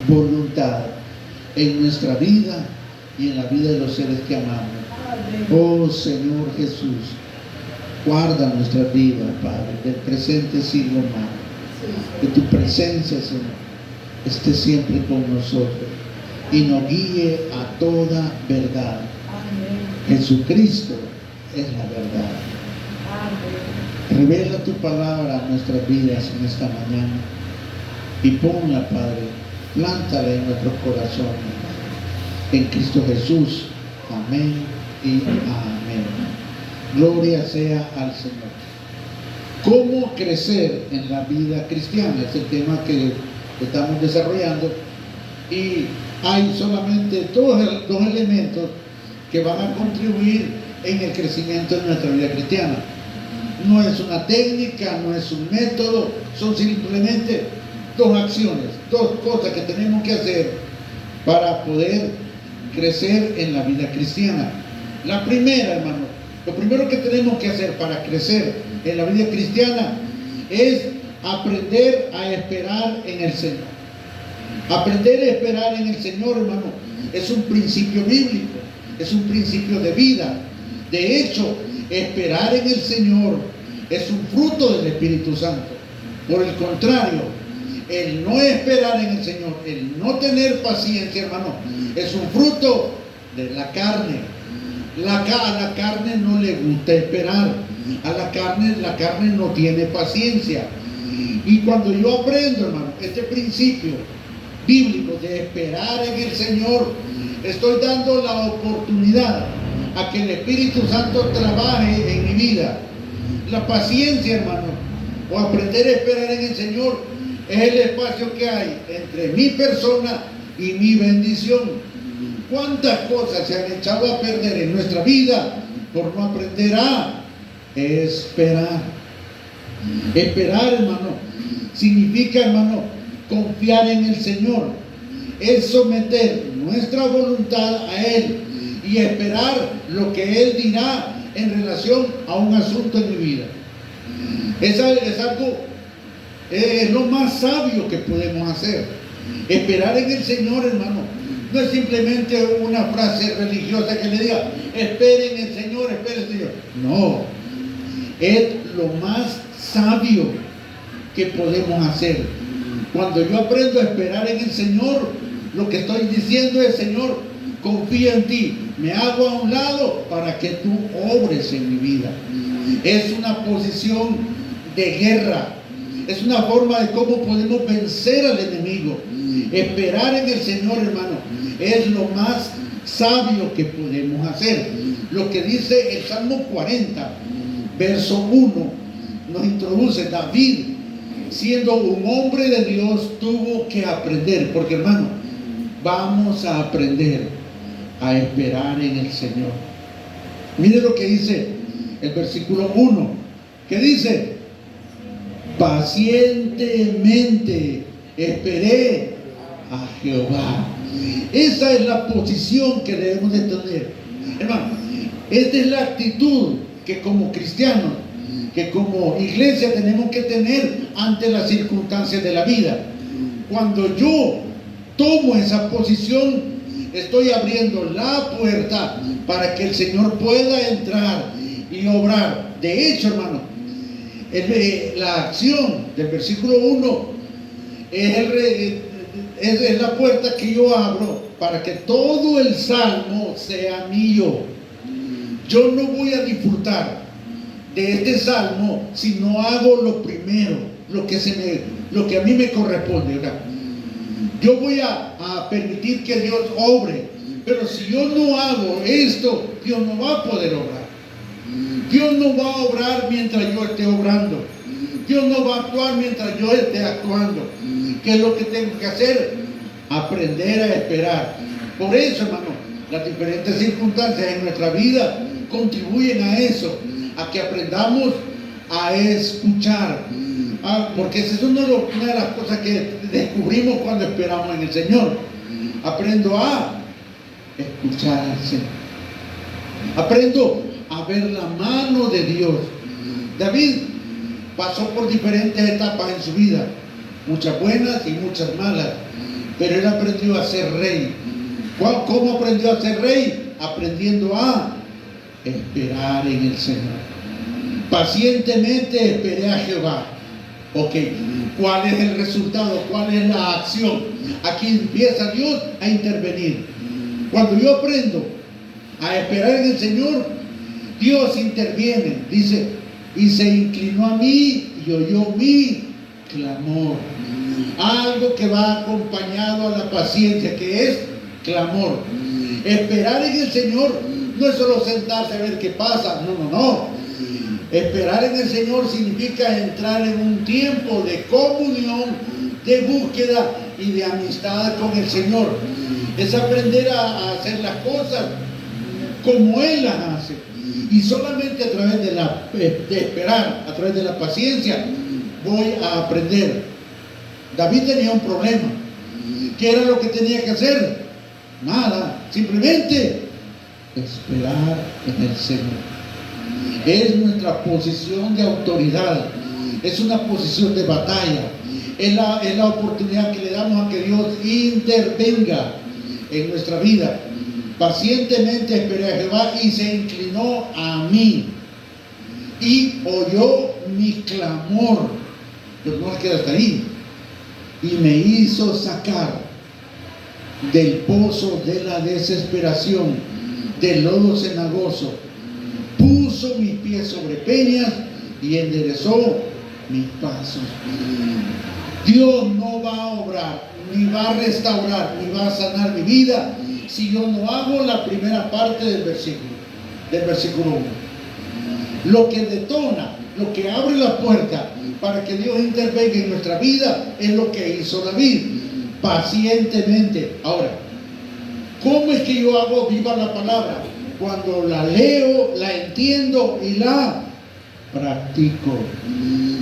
voluntad en nuestra vida y en la vida de los seres que amamos. Oh Señor Jesús, guarda nuestra vida, Padre, del presente siglo malo. Que tu presencia, Señor, esté siempre con nosotros y nos guíe a toda verdad. Jesucristo es la verdad. Revela tu palabra a nuestras vidas en esta mañana y ponla, Padre, plántala en nuestros corazones, en Cristo Jesús. Amén y amén. Gloria sea al Señor. ¿Cómo crecer en la vida cristiana? Es el tema que estamos desarrollando y hay solamente dos elementos que van a contribuir en el crecimiento de nuestra vida cristiana. No es una técnica, no es un método, son simplemente dos acciones, dos cosas que tenemos que hacer para poder crecer en la vida cristiana. La primera, hermano, lo primero que tenemos que hacer para crecer en la vida cristiana es aprender a esperar en el Señor. Aprender a esperar en el Señor, hermano, es un principio bíblico, es un principio de vida. De hecho, esperar en el Señor es un fruto del Espíritu Santo. Por el contrario, el no esperar en el Señor, el no tener paciencia, hermano, es un fruto de la carne. A la carne no le gusta esperar. A la carne no tiene paciencia. Y cuando yo aprendo, hermano, este principio bíblico de esperar en el Señor, estoy dando la oportunidad a que el Espíritu Santo trabaje en mi vida. La paciencia, hermano, o aprender a esperar en el Señor, es el espacio que hay entre mi persona y mi bendición. ¿Cuántas cosas se han echado a perder en nuestra vida por no aprender a esperar? Esperar, hermano, significa, hermano, confiar en el Señor. Es someter nuestra voluntad a Él y esperar lo que Él dirá en relación a un asunto en mi vida. Es lo más sabio que podemos hacer. Esperar en el Señor, hermano, no es simplemente una frase religiosa que le diga, esperen en el Señor, esperen en el Señor. No, es lo más sabio que podemos hacer. Cuando yo aprendo a esperar en el Señor, lo que estoy diciendo es, Señor, confío en ti, me hago a un lado para que tú obres en mi vida. Es una posición de guerra, es una forma de cómo podemos vencer al enemigo. Esperar en el Señor, hermano, es lo más sabio que podemos hacer. Lo que dice el Salmo 40, verso 1, nos introduce. David, siendo un hombre de Dios, tuvo que aprender, porque, hermano, vamos a aprender a esperar en el Señor. Mire lo que dice el versículo 1, que dice: pacientemente esperé a Jehová. Esa es la posición que debemos de tener, hermano. Esta es la actitud que como cristianos, que como iglesia tenemos que tener ante las circunstancias de la vida. Cuando yo tomo esa posición, estoy abriendo la puerta para que el Señor pueda entrar y obrar. De hecho, hermano, la acción del versículo 1 es la puerta que yo abro para que todo el salmo sea mío. Yo no voy a disfrutar de este salmo si no hago lo primero, lo que a mí me corresponde, ¿verdad? Yo voy a permitir que Dios obre, pero si yo no hago esto, Dios no va a poder obrar. Dios no va a obrar mientras yo esté obrando. Dios no va a actuar mientras yo esté actuando. ¿Qué es lo que tengo que hacer? Aprender a esperar. Por eso, hermano, las diferentes circunstancias en nuestra vida contribuyen a eso, a que aprendamos a escuchar. Porque esa es una de las cosas que descubrimos cuando esperamos en el Señor. Aprendo a escuchar al Señor. Aprendo a ver la mano de Dios. David pasó por diferentes etapas en su vida, muchas buenas y muchas malas, pero él aprendió a ser rey. ¿Cómo aprendió a ser rey? Aprendiendo a esperar en el Señor. Pacientemente esperé a Jehová. Ok, ¿cuál es el resultado? ¿Cuál es la acción? Aquí empieza Dios a intervenir. Cuando yo aprendo a esperar en el Señor, Dios interviene. Dice, y se inclinó a mí y oyó mi clamor. Algo que va acompañado a la paciencia, que es clamor. Esperar en el Señor no es solo sentarse a ver qué pasa. No. Esperar en el Señor significa entrar en un tiempo de comunión, de búsqueda y de amistad con el Señor. Es aprender a hacer las cosas como Él las hace. Y solamente a través de esperar, a través de la paciencia, voy a aprender. David tenía un problema. ¿Qué era lo que tenía que hacer? Nada, simplemente esperar en el Señor. Es nuestra posición de autoridad, es una posición de batalla, es la oportunidad que le damos a que Dios intervenga en nuestra vida. Pacientemente esperé a Jehová y se inclinó a mí y oyó mi clamor. Pero no se queda hasta ahí. Y me hizo sacar del pozo de la desesperación, del lodo cenagoso. Puso mis pies sobre peñas y enderezó mis pasos. Versículo. Dios no va a obrar, ni va a restaurar, ni va a sanar mi vida si yo no hago la primera parte del versículo 1. Lo que detona, lo que abre la puerta para que Dios intervenga en nuestra vida es lo que hizo David, pacientemente. Ahora, ¿cómo es que yo hago viva la palabra? Cuando la leo, la entiendo y la practico.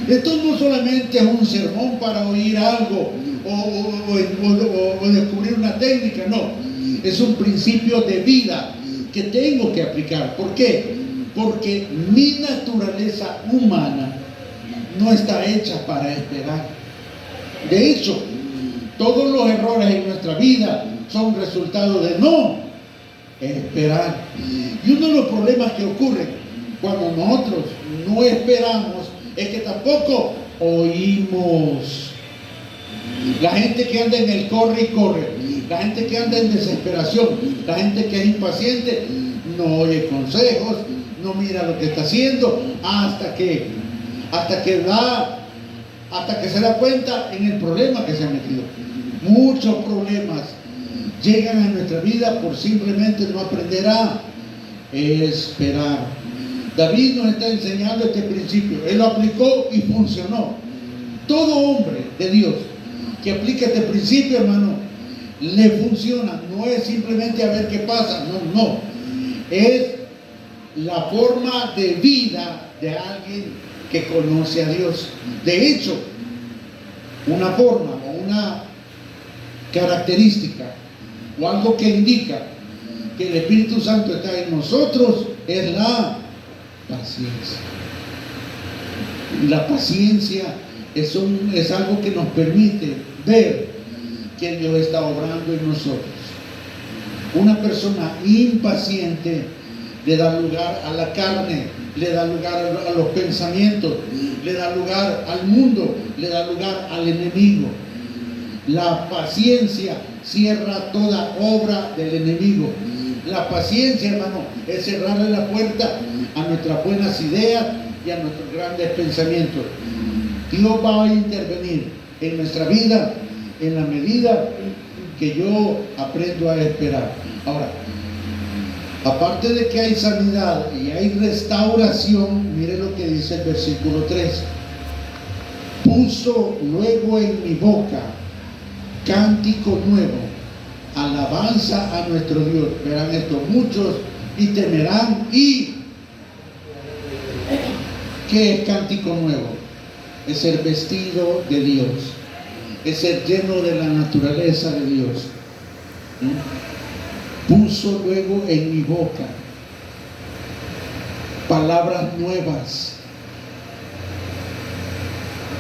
Esto no solamente es un sermón para oír algo o descubrir una técnica, no. Es un principio de vida que tengo que aplicar. ¿Por qué? Porque mi naturaleza humana no está hecha para esperar. De hecho, todos los errores en nuestra vida son resultado de no esperar. Y uno de los problemas que ocurren cuando nosotros no esperamos es que tampoco oímos. La gente que anda en el corre y corre, la gente que anda en desesperación, la gente que es impaciente, no oye consejos, no mira lo que está haciendo hasta que se da cuenta en el problema que se ha metido. Muchos problemas llegan a nuestra vida por simplemente no aprender a esperar. David nos está enseñando este principio. Él lo aplicó y funcionó. Todo hombre de Dios que aplica este principio, hermano, le funciona. No es simplemente a ver qué pasa. No. Es la forma de vida de alguien que conoce a Dios. De hecho, una forma o una característica o algo que indica que el Espíritu Santo está en nosotros es la paciencia. La paciencia es algo que nos permite ver que Dios está obrando en nosotros. Una persona impaciente le da lugar a la carne, le da lugar a los pensamientos, le da lugar al mundo, le da lugar al enemigo. La paciencia cierra toda obra del enemigo. La paciencia, hermano, es cerrarle la puerta a nuestras buenas ideas y a nuestros grandes pensamientos. Dios va a intervenir en nuestra vida en la medida que yo aprendo a esperar. Ahora, aparte de que hay sanidad y hay restauración, mire lo que dice el versículo 3. Puso luego en mi boca cántico nuevo, alabanza a nuestro Dios. Verán esto muchos y temerán. ¿Y qué es cántico nuevo? Es ser vestido de Dios, es ser lleno de la naturaleza de Dios. Puso luego en mi boca palabras nuevas.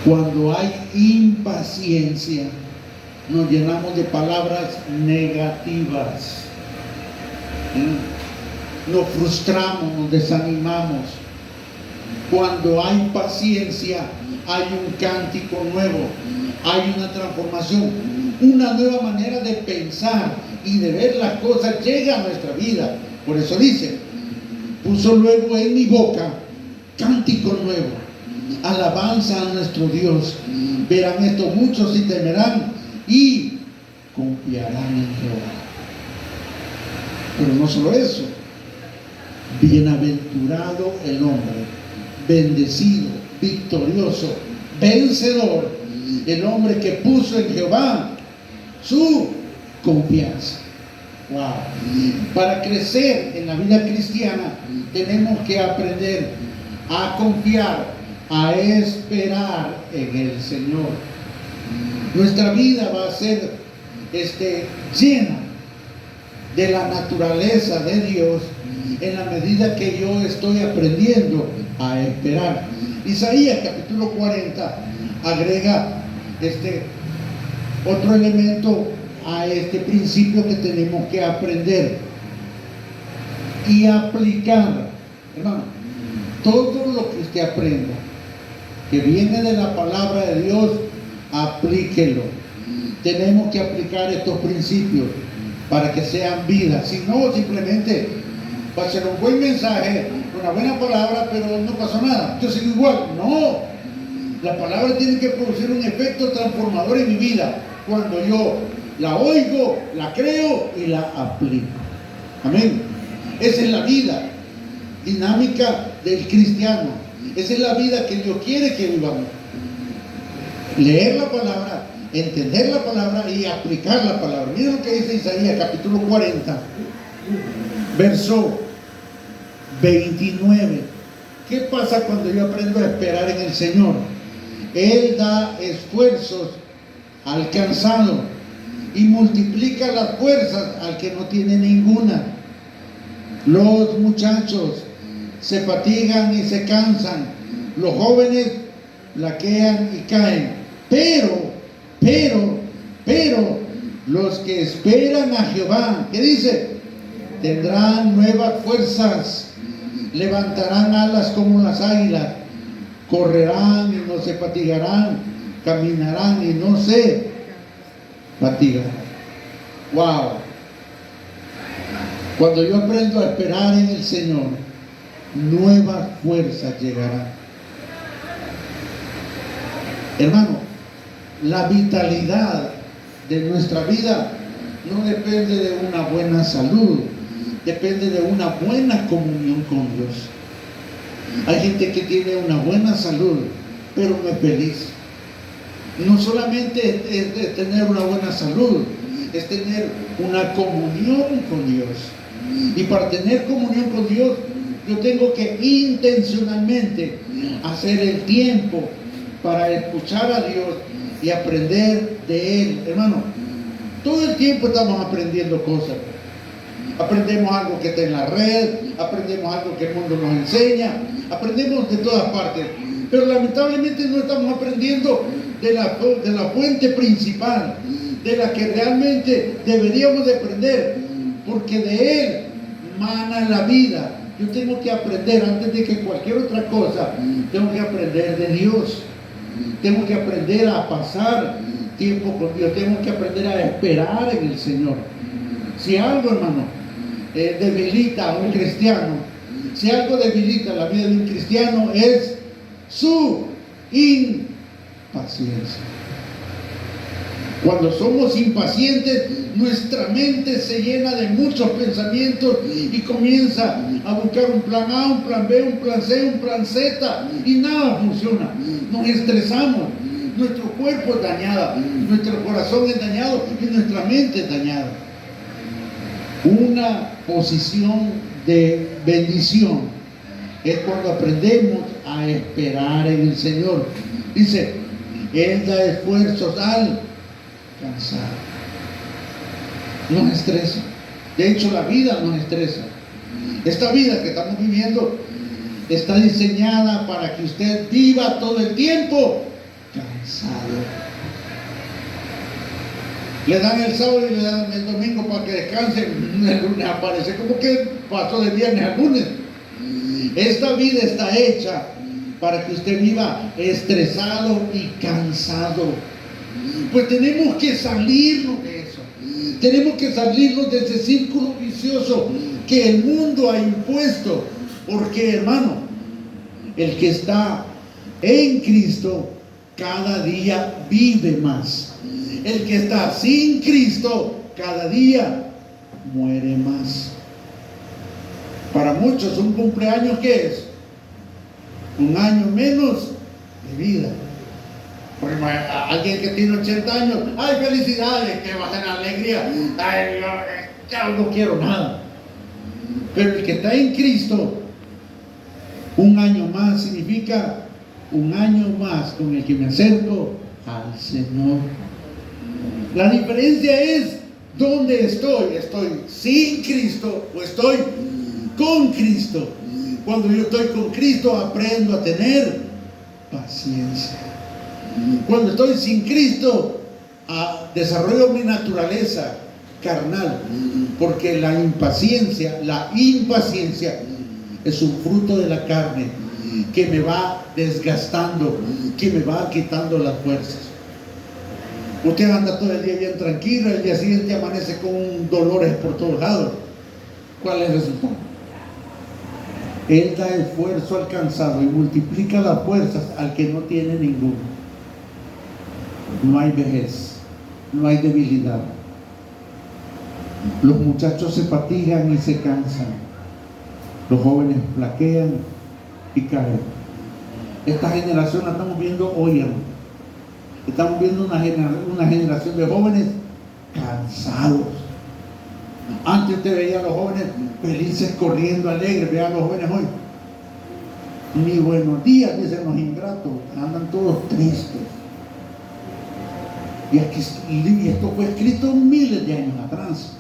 Cuando hay impaciencia, nos llenamos de palabras negativas. Nos frustramos, nos desanimamos. Cuando hay paciencia, hay un cántico nuevo, hay una transformación, una nueva manera de pensar y de ver las cosas llega a nuestra vida. Por eso dice, puso luego en mi boca cántico nuevo, alabanza a nuestro Dios. Verán esto muchos y temerán y confiarán en Jehová. Pero no solo eso, bienaventurado el hombre, bendecido, victorioso, vencedor, el hombre que puso en Jehová su confianza. Wow. Para crecer en la vida cristiana tenemos que aprender a confiar, a esperar en el Señor. Nuestra vida va a ser llena de la naturaleza de Dios en la medida que yo estoy aprendiendo a esperar. Isaías capítulo 40 agrega otro elemento a este principio que tenemos que aprender y aplicar. Hermano, todo lo que usted aprenda que viene de la palabra de Dios, aplíquelo. Tenemos que aplicar estos principios para que sean vida. Si no, simplemente va a ser un buen mensaje, una buena palabra, pero no pasó nada. Yo sigo igual. No, la palabra tiene que producir un efecto transformador en mi vida cuando yo la oigo, la creo y la aplico. Amén. Esa es la vida dinámica del cristiano. Esa es la vida que Dios quiere que vivamos. Leer la palabra, entender la palabra y aplicar la palabra. Miren lo que dice Isaías capítulo 40, verso 29. ¿Qué pasa cuando yo aprendo a esperar en el Señor? Él da esfuerzos al cansado y multiplica las fuerzas al que no tiene ninguna. Los muchachos se fatigan y se cansan, los jóvenes flaquean y caen, pero los que esperan a Jehová, ¿qué dice? Tendrán nuevas fuerzas, levantarán alas como las águilas, correrán y no se fatigarán, caminarán y no se fatigarán. Wow. Cuando yo aprendo a esperar en el Señor, nuevas fuerzas llegarán. Hermano, la vitalidad de nuestra vida no depende de una buena salud, depende de una buena comunión con Dios. Hay gente que tiene una buena salud, pero no es feliz. No solamente es tener una buena salud, es tener una comunión con Dios. Y para tener comunión con Dios, yo tengo que intencionalmente hacer el tiempo para escuchar a Dios y aprender de Él. Hermano, todo el tiempo estamos aprendiendo cosas. Aprendemos algo que está en la red, aprendemos algo que el mundo nos enseña, aprendemos de todas partes. Pero lamentablemente no estamos aprendiendo de la fuente principal, de la que realmente deberíamos de aprender, porque de Él mana la vida. Yo tengo que aprender, antes de que cualquier otra cosa, tengo que aprender de Dios. Tengo que aprender a pasar tiempo con Dios. Tengo que aprender a esperar en el Señor. Si algo, hermano, debilita a un cristiano, si algo debilita la vida de un cristiano, es su impaciencia. Cuando somos impacientes, nuestra mente se llena de muchos pensamientos y comienza a buscar un plan A, un plan B, un plan C, un plan Z, y nada funciona. Nos estresamos, nuestro cuerpo es dañado, nuestro corazón es dañado y nuestra mente es dañada. Una posición de bendición es cuando aprendemos a esperar en el Señor. Dice, Él da esfuerzos al cansado. Nos estresa. De hecho, la vida nos estresa. Esta vida que estamos viviendo está diseñada para que usted viva todo el tiempo cansado. Le dan el sábado y le dan el domingo para que descansen. El lunes aparece como que pasó de viernes a lunes. Esta vida está hecha para que usted viva estresado y cansado. Pues tenemos que salirnos de eso. Tenemos que salirnos de ese círculo vicioso que el mundo ha impuesto. Porque, hermano, el que está en Cristo cada día vive más. El que está sin Cristo cada día muere más. Para muchos un cumpleaños, ¿qué es? Un año menos de vida. Porque alguien que tiene 80 años, ¡ay, felicidades! Que va a ser alegría. ¡Ay, ya no quiero nada! Pero el que está en Cristo, un año más significa un año más con el que me acerco al Señor. La diferencia es dónde estoy. ¿Estoy sin Cristo o estoy con Cristo? Cuando yo estoy con Cristo aprendo a tener paciencia. Cuando estoy sin Cristo desarrollo mi naturaleza carnal, porque la impaciencia es un fruto de la carne que me va desgastando, que me va quitando las fuerzas. Usted anda todo el día bien tranquilo, el día siguiente amanece con dolores por todos lados. ¿Cuál es el resultado? Él da esfuerzo al cansado y multiplica las fuerzas al que no tiene ninguno. No hay vejez, no hay debilidad. Los muchachos se fatigan y se cansan. Los jóvenes flaquean y caen. Esta generación la estamos viendo hoy, hermano. Estamos viendo una generación de jóvenes cansados. Antes usted veía a los jóvenes felices, corriendo, alegres. Vea a los jóvenes hoy. Ni buenos días, dicen los ingratos. Andan todos tristes. Y esto fue escrito miles de años atrás.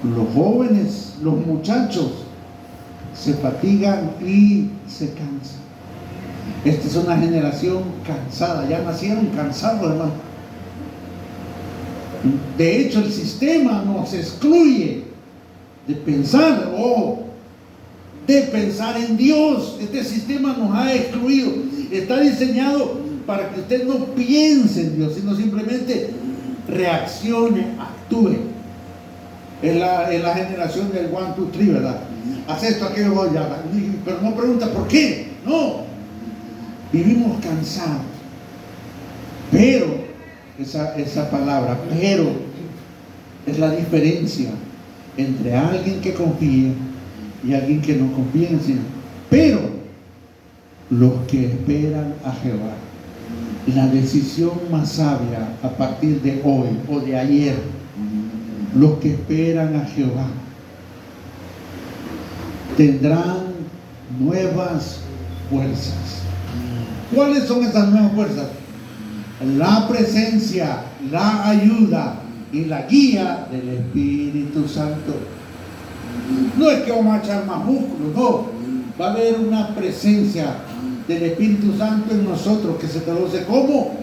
Los jóvenes, los muchachos, se fatigan y se cansan. Esta es una generación cansada, ya nacieron cansados, hermano. De hecho, el sistema nos excluye de pensar en Dios. Este sistema nos ha excluido. Está diseñado para que usted no piense en Dios, sino simplemente reaccione, actúe. Es la generación del 1, 2, 3, ¿verdad? Haz esto, aquello, voy a... Pero no pregunta por qué. No. Vivimos cansados. Pero, esa palabra, pero, es la diferencia entre alguien que confía y alguien que no confía en el Señor. Pero, los que esperan a Jehová, la decisión más sabia a partir de hoy o de ayer, los que esperan a Jehová tendrán nuevas fuerzas. ¿Cuáles son esas nuevas fuerzas? La presencia, la ayuda y la guía del Espíritu Santo. No es que vamos a echar más músculos, no. Va a haber una presencia del Espíritu Santo en nosotros que se traduce como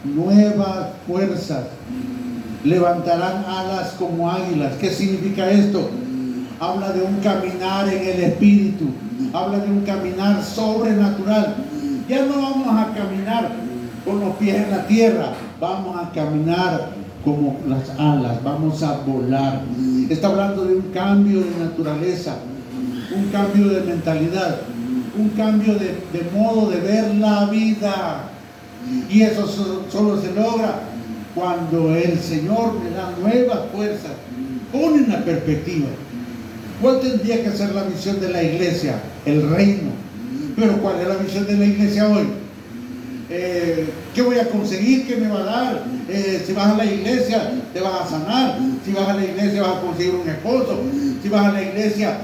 nuevas fuerzas. Levantarán alas como águilas. ¿Qué significa esto? Habla de un caminar en el Espíritu. Habla de un caminar sobrenatural. Ya no vamos a caminar con los pies en la tierra. Vamos a caminar como las alas. Vamos a volar. Está hablando de un cambio de naturaleza. Un cambio de mentalidad. Un cambio de modo de ver la vida. Y eso solo se logra cuando el Señor le da nuevas fuerzas, pone una perspectiva. ¿Cuál tendría que ser la misión de la iglesia? El reino. Pero ¿cuál es la misión de la iglesia hoy? ¿Qué voy a conseguir? ¿Qué me va a dar? Si vas a la iglesia te vas a sanar. Si vas a la iglesia vas a conseguir un esposo. Si vas a la iglesia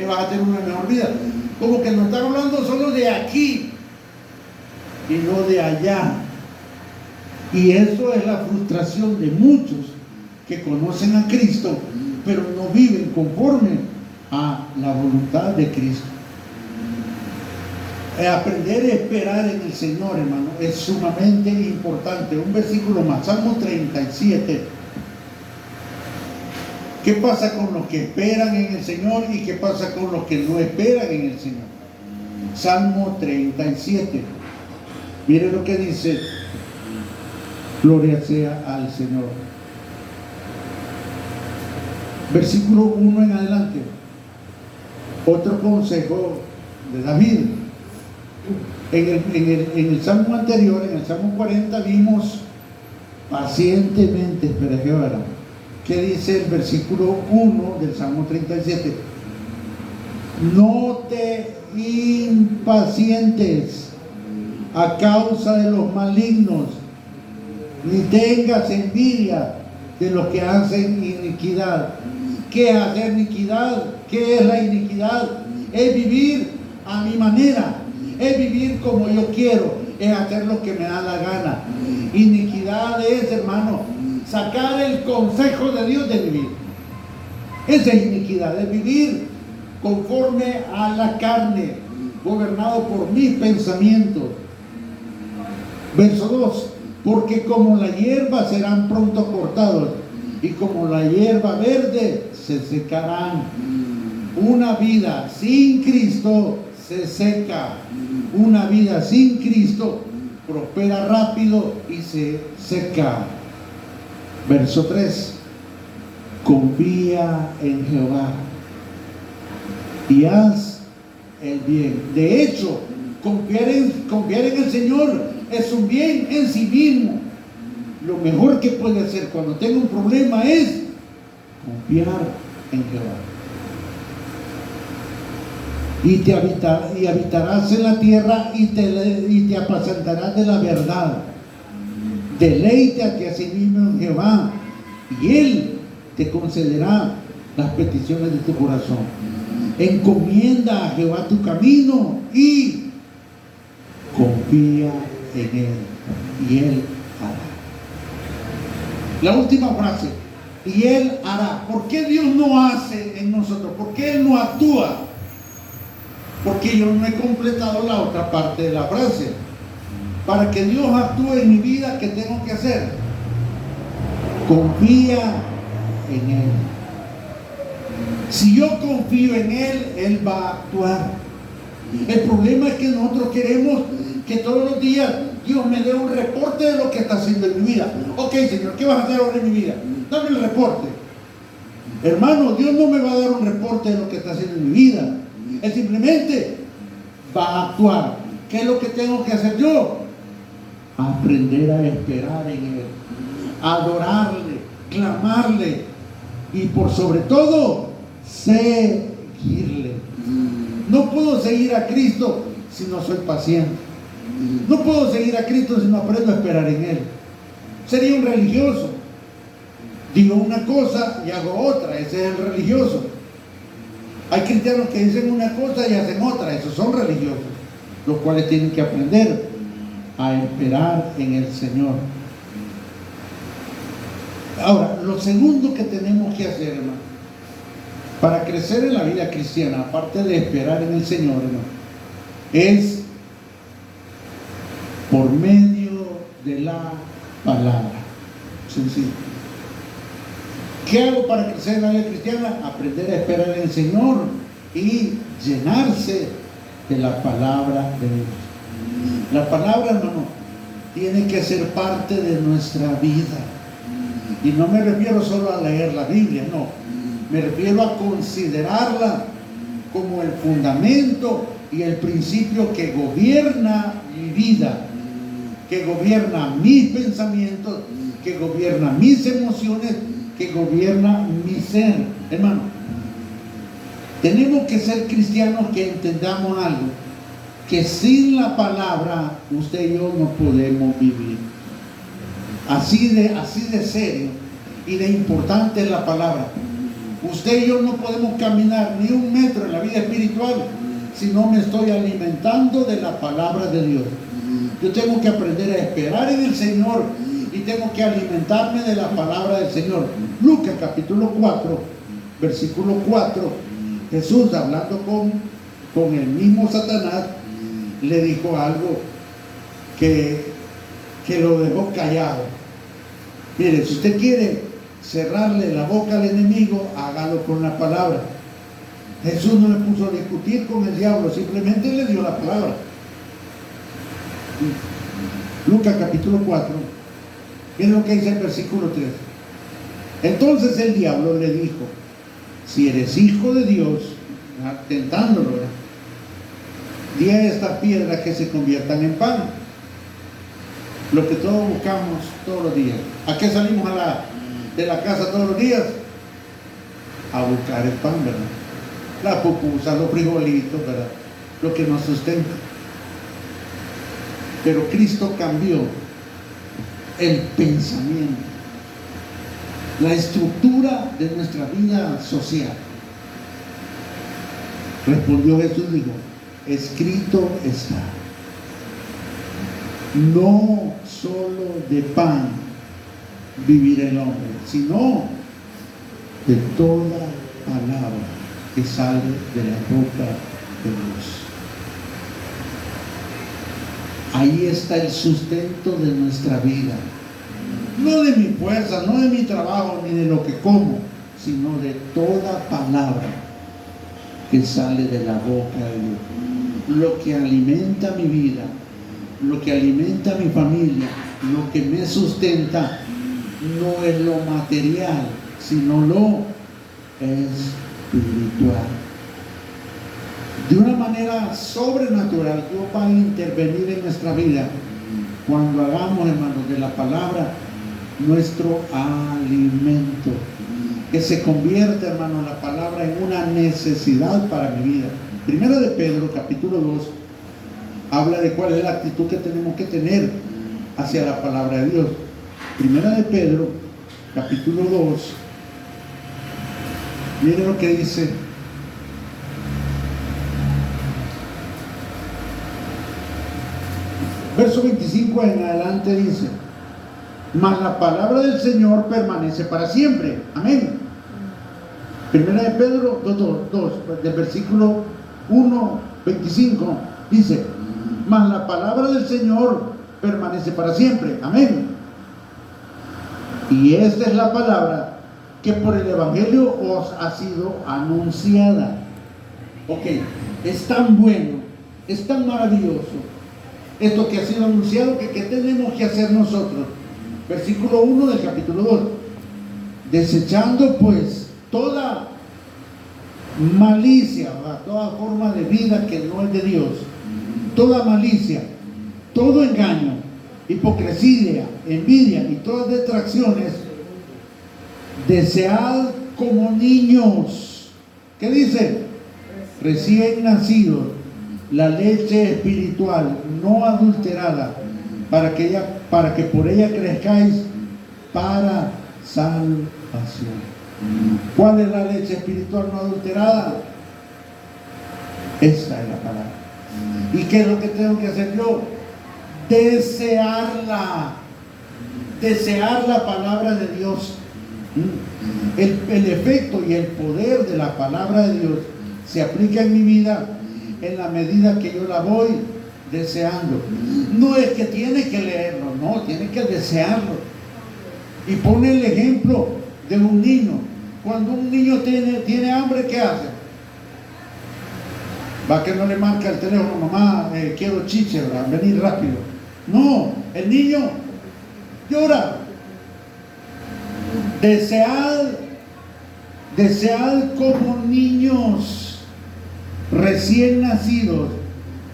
vas a tener una mejor vida. Como que nos están hablando solo de aquí y no de allá. Y eso es la frustración de muchos que conocen a Cristo, pero no viven conforme a la voluntad de Cristo. Aprender a esperar en el Señor, hermano, es sumamente importante. Un versículo más, Salmo 37. ¿Qué pasa con los que esperan en el Señor y qué pasa con los que no esperan en el Señor? Salmo 37. Mire lo que dice. Gloria sea al Señor. Versículo 1 en adelante. Otro consejo de David. En el Salmo anterior, en el Salmo 40, vimos pacientemente espera Jehová. ¿Qué dice el versículo 1 del Salmo 37? No te impacientes a causa de los malignos, ni tengas envidia de los que hacen iniquidad. ¿Qué es hacer iniquidad? ¿Qué es la iniquidad? Es vivir a mi manera, es vivir como yo quiero, es hacer lo que me da la gana. Iniquidad es, hermano, sacar el consejo de Dios de vivir. Esa es iniquidad, es vivir conforme a la carne, gobernado por mis pensamientos. Verso 2. Porque como la hierba serán pronto cortados y como la hierba verde se secarán. Una vida sin Cristo se seca. Una vida sin Cristo prospera rápido y se seca. Verso 3. Confía en Jehová y haz el bien. De hecho, confiar en el Señor es un bien en sí mismo. Lo mejor que puede hacer cuando tenga un problema es confiar en Jehová. Y habitarás en la tierra y te apacentarás de la verdad. Deleítate a sí mismo en Jehová y Él te concederá las peticiones de tu corazón. Encomienda a Jehová tu camino y confía en Él y Él hará. La última frase, y Él hará. ¿Por qué Dios no hace en nosotros? ¿Por qué Él no actúa? Porque yo no he completado la otra parte de la frase. Para que Dios actúe en mi vida, ¿qué tengo que hacer? Confía en Él. Si yo confío en Él, Él va a actuar. El problema es que nosotros queremos que todos los días Dios me dé un reporte de lo que está haciendo en mi vida. Ok, Señor, ¿qué vas a hacer ahora en mi vida? Dame el reporte. Hermano, Dios no me va a dar un reporte de lo que está haciendo en mi vida. Él simplemente va a actuar. ¿Qué es lo que tengo que hacer yo? Aprender a esperar en Él, adorarle, clamarle y por sobre todo seguirle. No puedo seguir a Cristo si no soy paciente. No puedo seguir a Cristo si no aprendo a esperar en Él. Sería un religioso. Digo una cosa y hago otra. Ese es el religioso. Hay cristianos que dicen una cosa y hacen otra. Esos son religiosos, los cuales tienen que aprender a esperar en el Señor. Ahora, lo segundo que tenemos que hacer, hermano, para crecer en la vida cristiana, aparte de esperar en el Señor, hermano, es por medio de la palabra. Sencillo. ¿Qué hago para crecer en la vida cristiana? Aprender a esperar en el Señor y llenarse de la palabra de Dios. La palabra, hermano, tiene que ser parte de nuestra vida. Y no me refiero solo a leer la Biblia, no. Me refiero a considerarla como el fundamento y el principio que gobierna mi vida, que gobierna mis pensamientos, que gobierna mis emociones, que gobierna mi ser. Hermano, tenemos que ser cristianos que entendamos algo, que sin la palabra usted y yo no podemos vivir. Así de serio y de importante es la palabra. Usted y yo no podemos caminar ni un metro en la vida espiritual si no me estoy alimentando de la palabra de Dios. Yo tengo que aprender a esperar en el Señor y tengo que alimentarme de la palabra del Señor. Lucas capítulo 4, versículo 4, Jesús hablando con el mismo Satanás, le dijo algo que lo dejó callado. Mire, si usted quiere cerrarle la boca al enemigo, hágalo con la palabra. Jesús no le puso a discutir con el diablo, simplemente le dio la palabra. Lucas capítulo 4, miren lo que dice el versículo 3. Entonces el diablo le dijo: si eres hijo de Dios, tentándolo, di a estas piedras que se conviertan en pan. Lo que todos buscamos todos los días. ¿A qué salimos de la casa todos los días? A buscar el pan, ¿verdad? La pupusa, los frijolitos, ¿verdad? Lo que nos sustenta. Pero Cristo cambió el pensamiento, la estructura de nuestra vida social. Respondió Jesús, dijo: escrito está, no solo de pan vivirá el hombre, sino de toda palabra que sale de la boca de Dios. Ahí está el sustento de nuestra vida. No de mi fuerza, no de mi trabajo, ni de lo que como, sino de toda palabra que sale de la boca de Dios. Lo que alimenta mi vida, lo que alimenta mi familia, lo que me sustenta, no es lo material, sino lo espiritual. De una manera sobrenatural, Dios va a intervenir en nuestra vida cuando hagamos, hermanos, de la palabra nuestro alimento. Que se convierta, hermano, la palabra en una necesidad para mi vida. Primera de Pedro, capítulo 2, habla de cuál es la actitud que tenemos que tener hacia la palabra de Dios. Primera de Pedro, capítulo 2, miren lo que dice. Verso 25 en adelante dice: mas la palabra del Señor permanece para siempre. Amén. Primera de Pedro 2, del versículo 1, 25, dice: mas la palabra del Señor permanece para siempre. Amén. Y esta es la palabra que por el Evangelio os ha sido anunciada. Ok, es tan bueno, es tan maravilloso esto que ha sido anunciado, que ¿qué tenemos que hacer nosotros? Versículo 1 del capítulo 2. Desechando pues toda malicia, toda forma de vida que no es de Dios, toda malicia, todo engaño, hipocresía, envidia y todas detracciones, desead como niños. ¿Qué dice? Recién nacidos, la leche espiritual no adulterada, para que por ella crezcáis para salvación. ¿Cuál es la leche espiritual no adulterada? Esta es la palabra. ¿Y qué es lo que tengo que hacer yo? Desear la palabra de Dios. El efecto y el poder de la palabra de Dios se aplica en mi vida en la medida que yo la voy deseando. No es que tiene que leerlo, no, tiene que desearlo. Y pone el ejemplo de un niño. Cuando un niño tiene hambre, ¿qué hace? Va que no le marca el teléfono: mamá, quiero chiche, ¿verdad? Venir rápido. No, el niño llora. Desead como niños recién nacidos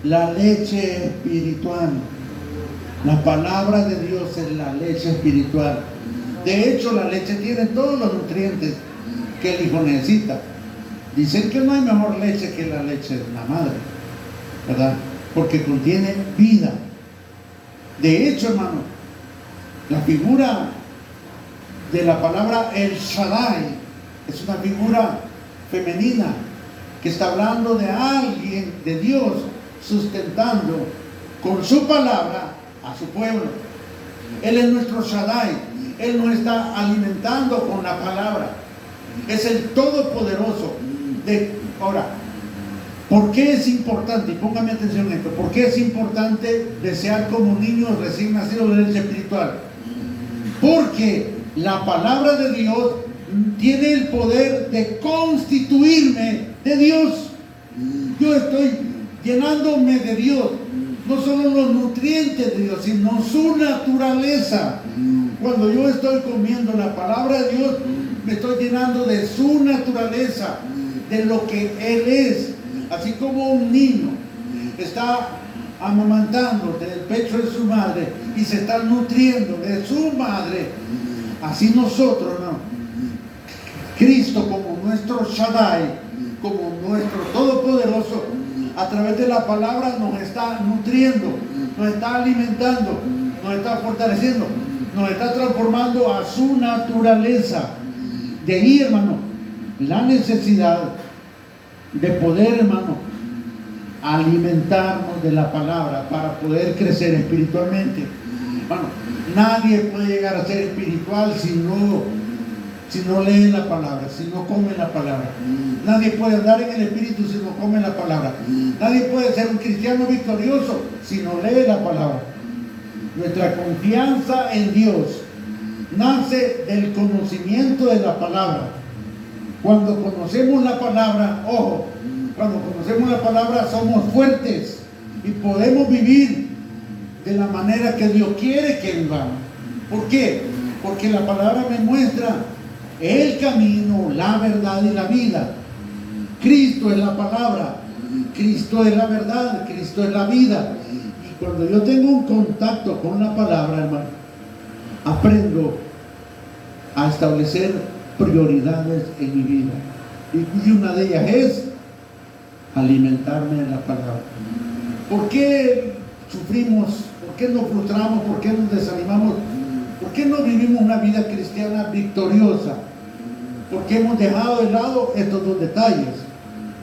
la leche espiritual. La palabra de Dios es la leche espiritual. De hecho, la leche tiene todos los nutrientes que el hijo necesita. Dicen que no hay mejor leche que la leche de la madre, ¿verdad? Porque contiene vida. De hecho, hermano, la figura de la palabra El Shaddai es una figura femenina que está hablando de alguien, de Dios, sustentando con su palabra a su pueblo. Él es nuestro Shaddai. Él nos está alimentando con la palabra. Es el Todopoderoso. Ahora, ¿Por qué es importante? Y póngame atención en esto. ¿Por qué es importante desear como niño recién nacido de leche espiritual? Porque la palabra de Dios tiene el poder de constituirme de Dios. Yo estoy llenándome de Dios. No solo los nutrientes de Dios, sino su naturaleza. Cuando yo estoy comiendo la palabra de Dios, me estoy llenando de su naturaleza, de lo que Él es. Así como un niño está amamantando del pecho de su madre y se está nutriendo de su madre, así nosotros, ¿no? Cristo como nuestro Shaddai, como nuestro Todopoderoso, a través de la palabra nos está nutriendo, nos está alimentando, nos está fortaleciendo, nos está transformando a su naturaleza. De ahí, hermano, la necesidad de poder, hermano, alimentarnos de la palabra para poder crecer espiritualmente. Bueno, nadie puede llegar a ser espiritual si no lee la palabra, si no come la palabra. Nadie puede andar en el espíritu si no come la palabra. Nadie puede ser un cristiano victorioso si no lee la palabra. Nuestra confianza en Dios nace del conocimiento de la palabra. Cuando conocemos la palabra, ojo, cuando conocemos la palabra somos fuertes y podemos vivir de la manera que Dios quiere que vivamos. ¿Por qué? Porque la palabra me muestra el camino, la verdad y la vida. Cristo es la palabra, Cristo es la verdad, Cristo es la vida. Y cuando yo tengo un contacto con la palabra, hermano, aprendo a establecer prioridades en mi vida. Y una de ellas es alimentarme de la palabra. ¿Por qué sufrimos? ¿Por qué nos frustramos? ¿Por qué nos desanimamos? ¿Por qué no vivimos una vida cristiana victoriosa? Porque hemos dejado de lado estos dos detalles: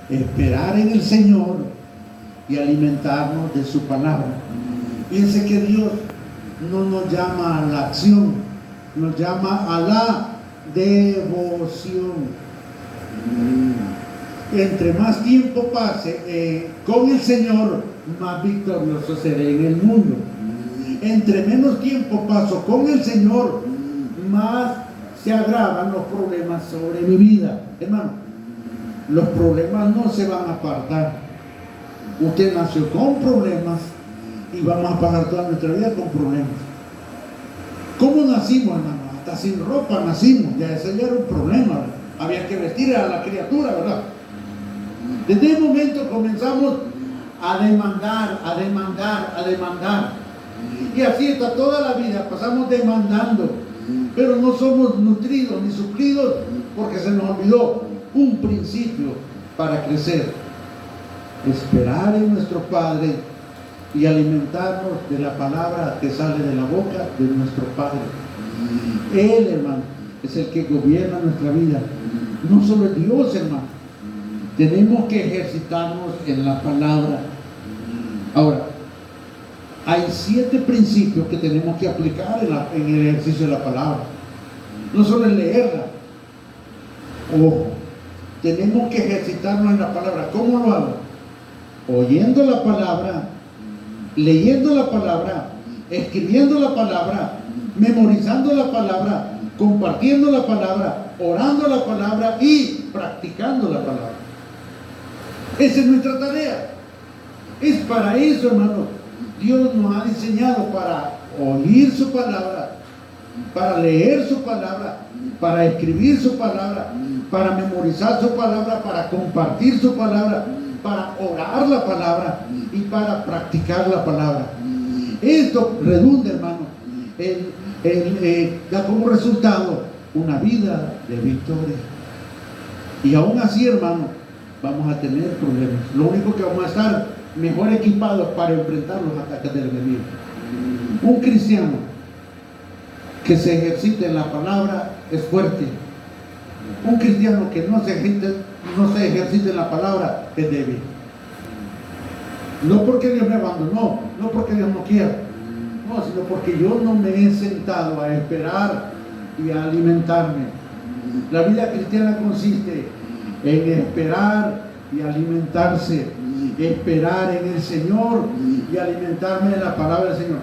esperar en el Señor y alimentarnos de su palabra. Fíjense que Dios no nos llama a la acción, nos llama a la devoción. Entre más tiempo pase con el Señor, más victorioso seré en el mundo. Entre menos tiempo paso con el Señor, más se agravan los problemas sobre mi vida. Hermano, los problemas no se van a apartar. Usted nació con problemas y vamos a pasar toda nuestra vida con problemas. ¿Cómo nacimos, hermano? Hasta sin ropa nacimos. Ya ese ya era un problema, ¿verdad? Había que vestir a la criatura, ¿verdad? Desde el momento comenzamos a demandar, a demandar, a demandar. Y así está toda la vida, pasamos demandando, pero no somos nutridos ni suplidos porque se nos olvidó un principio para crecer: esperar en nuestro Padre y alimentarnos de la palabra que sale de la boca de nuestro Padre. Él, hermano, es el que gobierna nuestra vida. No solo es Dios, hermano. Tenemos que ejercitarnos en la palabra. Ahora, hay 7 principios que tenemos que aplicar en el ejercicio de la palabra. No solo es leerla. Ojo, tenemos que ejercitarnos en la palabra. ¿Cómo lo hago? Oyendo la palabra, leyendo la palabra, escribiendo la palabra, memorizando la palabra, compartiendo la palabra, orando la palabra y practicando la palabra. Esa es nuestra tarea. Es para eso, hermano. Dios nos ha diseñado para oír su palabra, para leer su palabra, para escribir su palabra, para memorizar su palabra, para compartir su palabra, para orar la palabra y para practicar la palabra. Esto redunda, hermano, da como resultado una vida de victoria. Y aún así, hermano, vamos a tener problemas. Lo único que vamos a estar mejor equipados para enfrentar los ataques del enemigo. Un cristiano que se ejercite en la palabra es fuerte. Un cristiano que no se ejercite en la palabra es débil. No porque Dios me abandonó, no porque Dios no quiera, no, sino porque yo no me he sentado a esperar y a alimentarme. La vida cristiana consiste en esperar y alimentarse, esperar en el Señor y alimentarme de la palabra del Señor.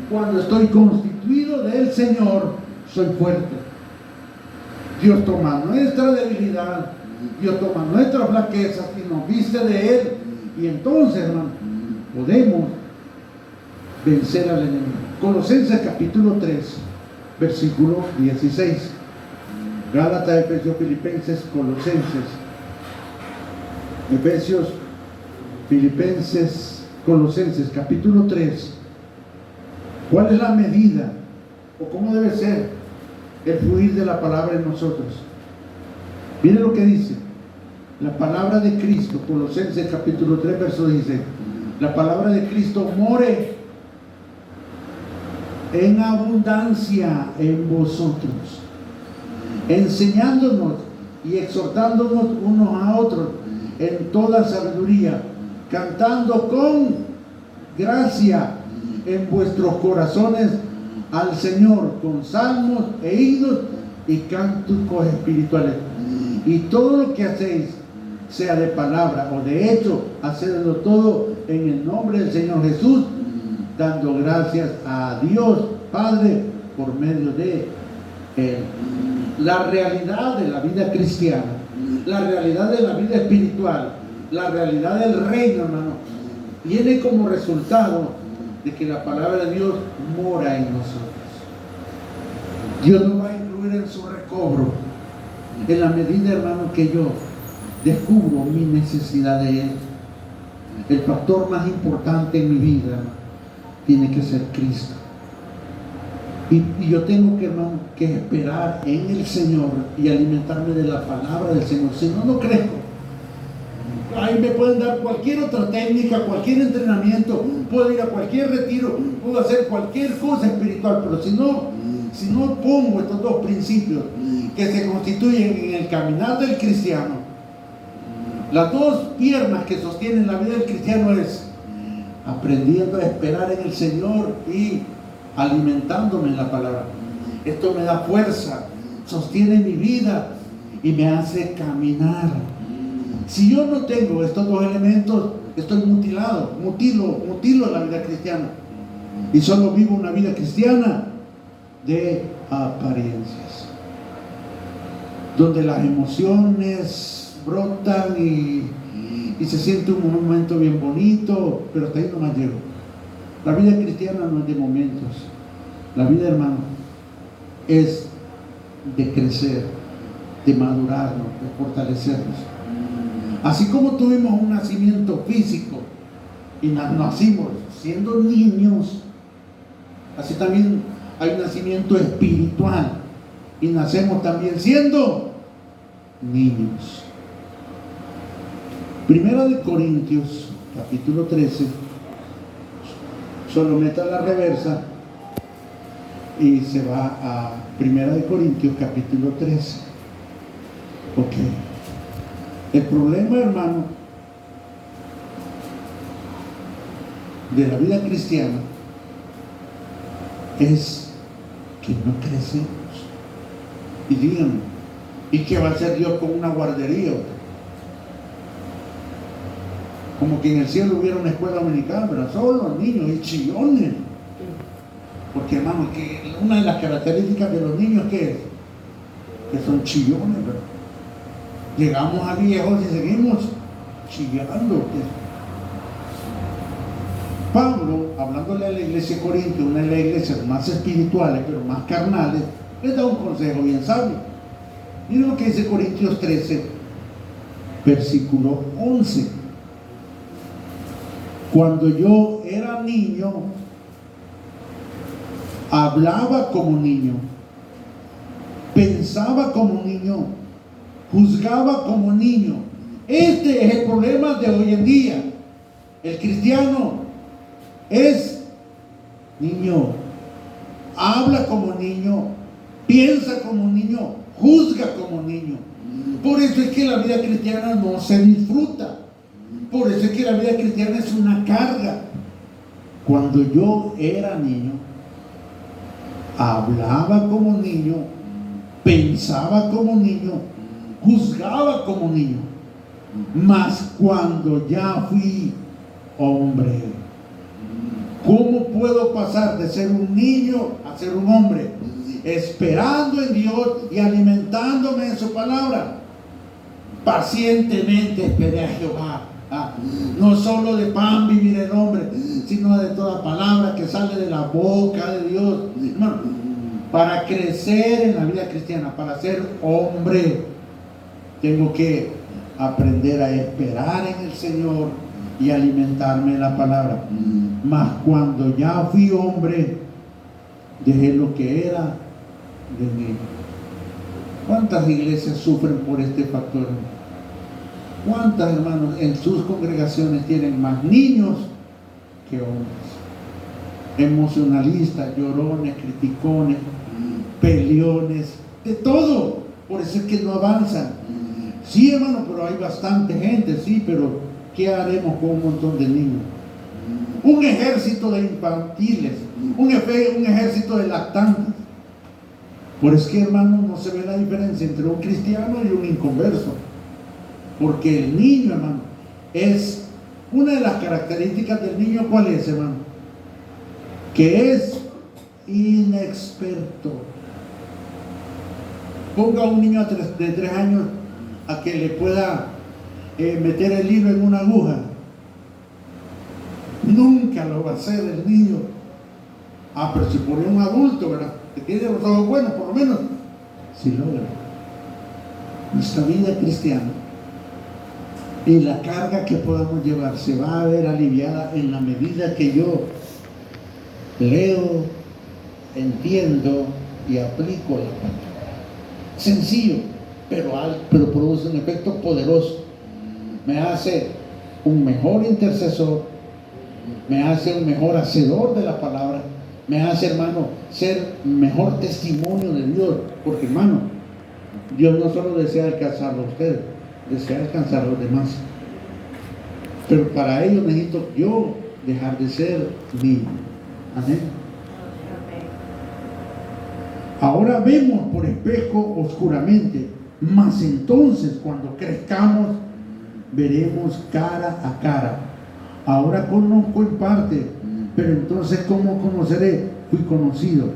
Cuando estoy constituido del Señor, soy fuerte. Dios toma nuestra debilidad, Dios toma nuestras flaquezas y nos viste de Él. Y entonces, hermano, podemos vencer al enemigo. Colosenses capítulo 3, versículo 16. Gálatas, Efesios, Filipenses, Colosenses. Efesios, Filipenses, Colosenses, capítulo 3. ¿Cuál es la medida o cómo debe ser el fluir de la palabra en nosotros? Miren lo que dice la palabra de Cristo, Colosenses capítulo 3, verso 16. La palabra de Cristo more en abundancia en vosotros, enseñándonos y exhortándonos unos a otros en toda sabiduría, cantando con gracia en vuestros corazones al Señor con salmos e himnos y cánticos espirituales. Y todo lo que hacéis, sea de palabra o de hecho, hacedlo todo en el nombre del Señor Jesús, dando gracias a Dios Padre por medio de Él. La realidad de la vida cristiana, la realidad de la vida espiritual, la realidad del reino, hermano, viene como resultado de que la palabra de Dios mora en nosotros. Dios nos va a incluir en su recobro en la medida, hermano, que yo descubro mi necesidad de Él. El factor más importante en mi vida tiene que ser Cristo. Y yo tengo que, hermano, que esperar en el Señor y alimentarme de la palabra del Señor. Si no, no crezco. Ahí me pueden dar cualquier otra técnica, cualquier entrenamiento, puedo ir a cualquier retiro, puedo hacer cualquier cosa espiritual, pero si no pongo estos dos principios que se constituyen en el caminar del cristiano, las dos piernas que sostienen la vida del cristiano es aprendiendo a esperar en el Señor y alimentándome en la palabra. Esto me da fuerza, sostiene mi vida y me hace caminar. Si yo no tengo estos dos elementos, estoy mutilado, mutilo la vida cristiana y solo vivo una vida cristiana de apariencias, donde las emociones brotan y se siente un momento bien bonito, pero hasta ahí nomás llego. La vida cristiana no es de momentos. La vida, hermano, es de crecer, de madurarnos, de fortalecernos. Así como tuvimos un nacimiento físico y nacimos siendo niños, así también hay un nacimiento espiritual y nacemos también siendo niños. Primera de Corintios, capítulo 13, solo meta la reversa y se va a Primera de Corintios, capítulo 13. Ok. El problema, hermano, de la vida cristiana es que no crecemos. Y díganme, ¿y qué va a hacer Dios con una guardería? Como que en el cielo hubiera una escuela dominical, pero solo los niños y chillones. Porque, hermano, que una de las características de los niños, ¿qué es? Que son chillones, ¿verdad? Llegamos a viejos y seguimos chillando. Pablo, hablándole a la iglesia de Corinto, una de las iglesias más espirituales, pero más carnales, les da un consejo bien sabio. Miren lo que dice Corintios 13, versículo 11. Cuando yo era niño, hablaba como niño, pensaba como niño, juzgaba como niño. Este es el problema de hoy en día. El cristiano es niño, habla como niño, piensa como niño, juzga como niño. Por eso es que la vida cristiana no se disfruta. Por eso es que la vida cristiana es una carga. Cuando yo era niño, hablaba como niño, pensaba como niño, juzgaba como niño. Mas cuando ya fui hombre. ¿Cómo puedo pasar de ser un niño a ser un hombre? Esperando en Dios y alimentándome en su palabra. Pacientemente esperé a Jehová. No solo de pan vivir el hombre, sino de toda palabra que sale de la boca de Dios. Hermano, para crecer en la vida cristiana, para ser hombre, tengo que aprender a esperar en el Señor y alimentarme de la palabra. Mas cuando ya fui hombre, dejé lo que era de mí. ¿Cuántas iglesias sufren por este factor? ¿Cuántas, hermanos, en sus congregaciones tienen más niños que hombres? Emocionalistas, llorones, criticones, peleones, de todo. Por eso es que no avanzan. Sí, hermano, pero hay bastante gente, sí, pero ¿qué haremos con un montón de niños? Un ejército de infantiles, un ejército de lactantes. Por eso que, hermano, no se ve la diferencia entre un cristiano y un inconverso. Porque el niño, hermano, es una de las características del niño. ¿Cuál es, hermano? Que es inexperto. Ponga a un niño de 3 años a que le pueda meter el hilo en una aguja. Nunca lo va a hacer el niño. Pero si pone un adulto, ¿verdad?, que tiene los ojos buenos, por lo menos, si logra. Nuestra vida cristiana y la carga que podamos llevar se va a ver aliviada en la medida que yo leo, entiendo y aplico la palabra. Sencillo, pero produce un efecto poderoso. Me hace un mejor intercesor, me hace un mejor hacedor de la palabra, me hace, hermano, ser mejor testimonio de Dios. Porque, hermano, Dios no solo desea alcanzarlo a usted, desea alcanzar a los demás. Pero para ello necesito yo dejar de ser niño. Amén. Ahora vemos por espejo oscuramente, mas entonces cuando crezcamos veremos cara a cara. Ahora conozco en parte, pero entonces ¿cómo conoceré? Fui conocido.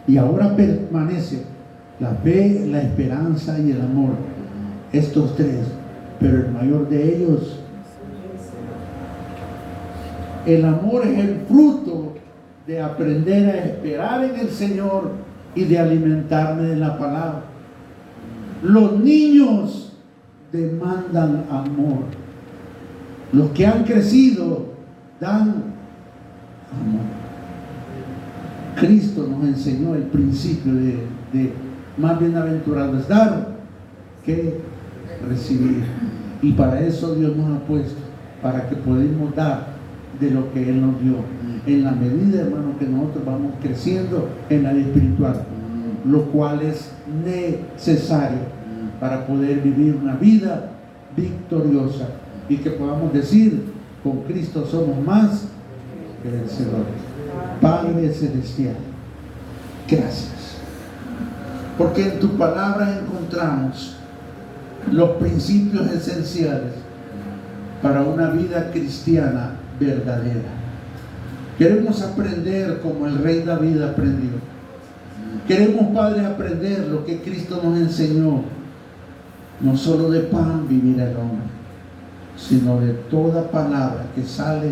Y ahora permanece la fe, la esperanza y el amor. Estos tres, pero el mayor de ellos, el amor, es el fruto de aprender a esperar en el Señor y de alimentarme de la palabra. Los niños demandan amor. Los que han crecido dan amor. Cristo nos enseñó el principio de más bienaventurado es dar que recibir. Y para eso Dios nos ha puesto, para que podamos dar de lo que Él nos dio, en la medida, hermano, que nosotros vamos creciendo en la vida espiritual, lo cual es necesario para poder vivir una vida victoriosa y que podamos decir: con Cristo somos más que vencedores. Padre celestial, gracias, porque en tu palabra encontramos los principios esenciales para una vida cristiana verdadera. Queremos aprender como el rey David aprendió. Queremos, Padre, aprender lo que Cristo nos enseñó. No solo de pan vivir el hombre, sino de toda palabra que sale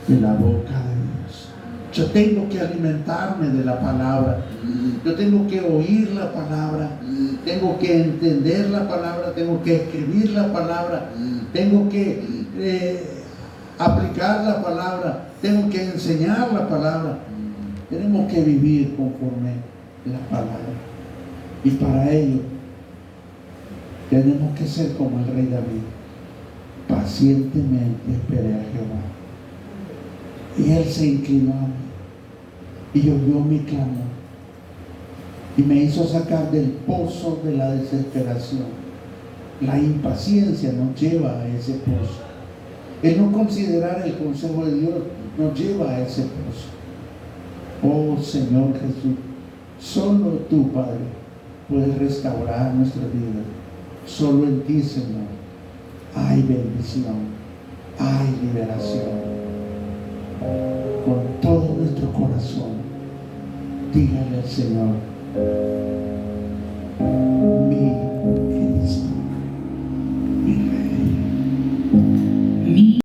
de la boca de Dios. Yo tengo que alimentarme de la palabra. Yo tengo que oír la palabra. Tengo que entender la palabra. Tengo que escribir la palabra. Tengo que aplicar la palabra. Tengo que enseñar la palabra. Tenemos que vivir conforme la palabra. Y para ello tenemos que ser como el rey David. Pacientemente esperé a Jehová. Y Él se inclinó a mí y oyó mi clamor y me hizo sacar del pozo de la desesperación. La impaciencia nos lleva a ese pozo. El no considerar el consejo de Dios nos lleva a ese pozo. Oh Señor Jesús, solo tú, Padre, puedes restaurar nuestra vida. Solo en ti, Señor, hay bendición, hay liberación. Con todo nuestro corazón, dígale al Señor: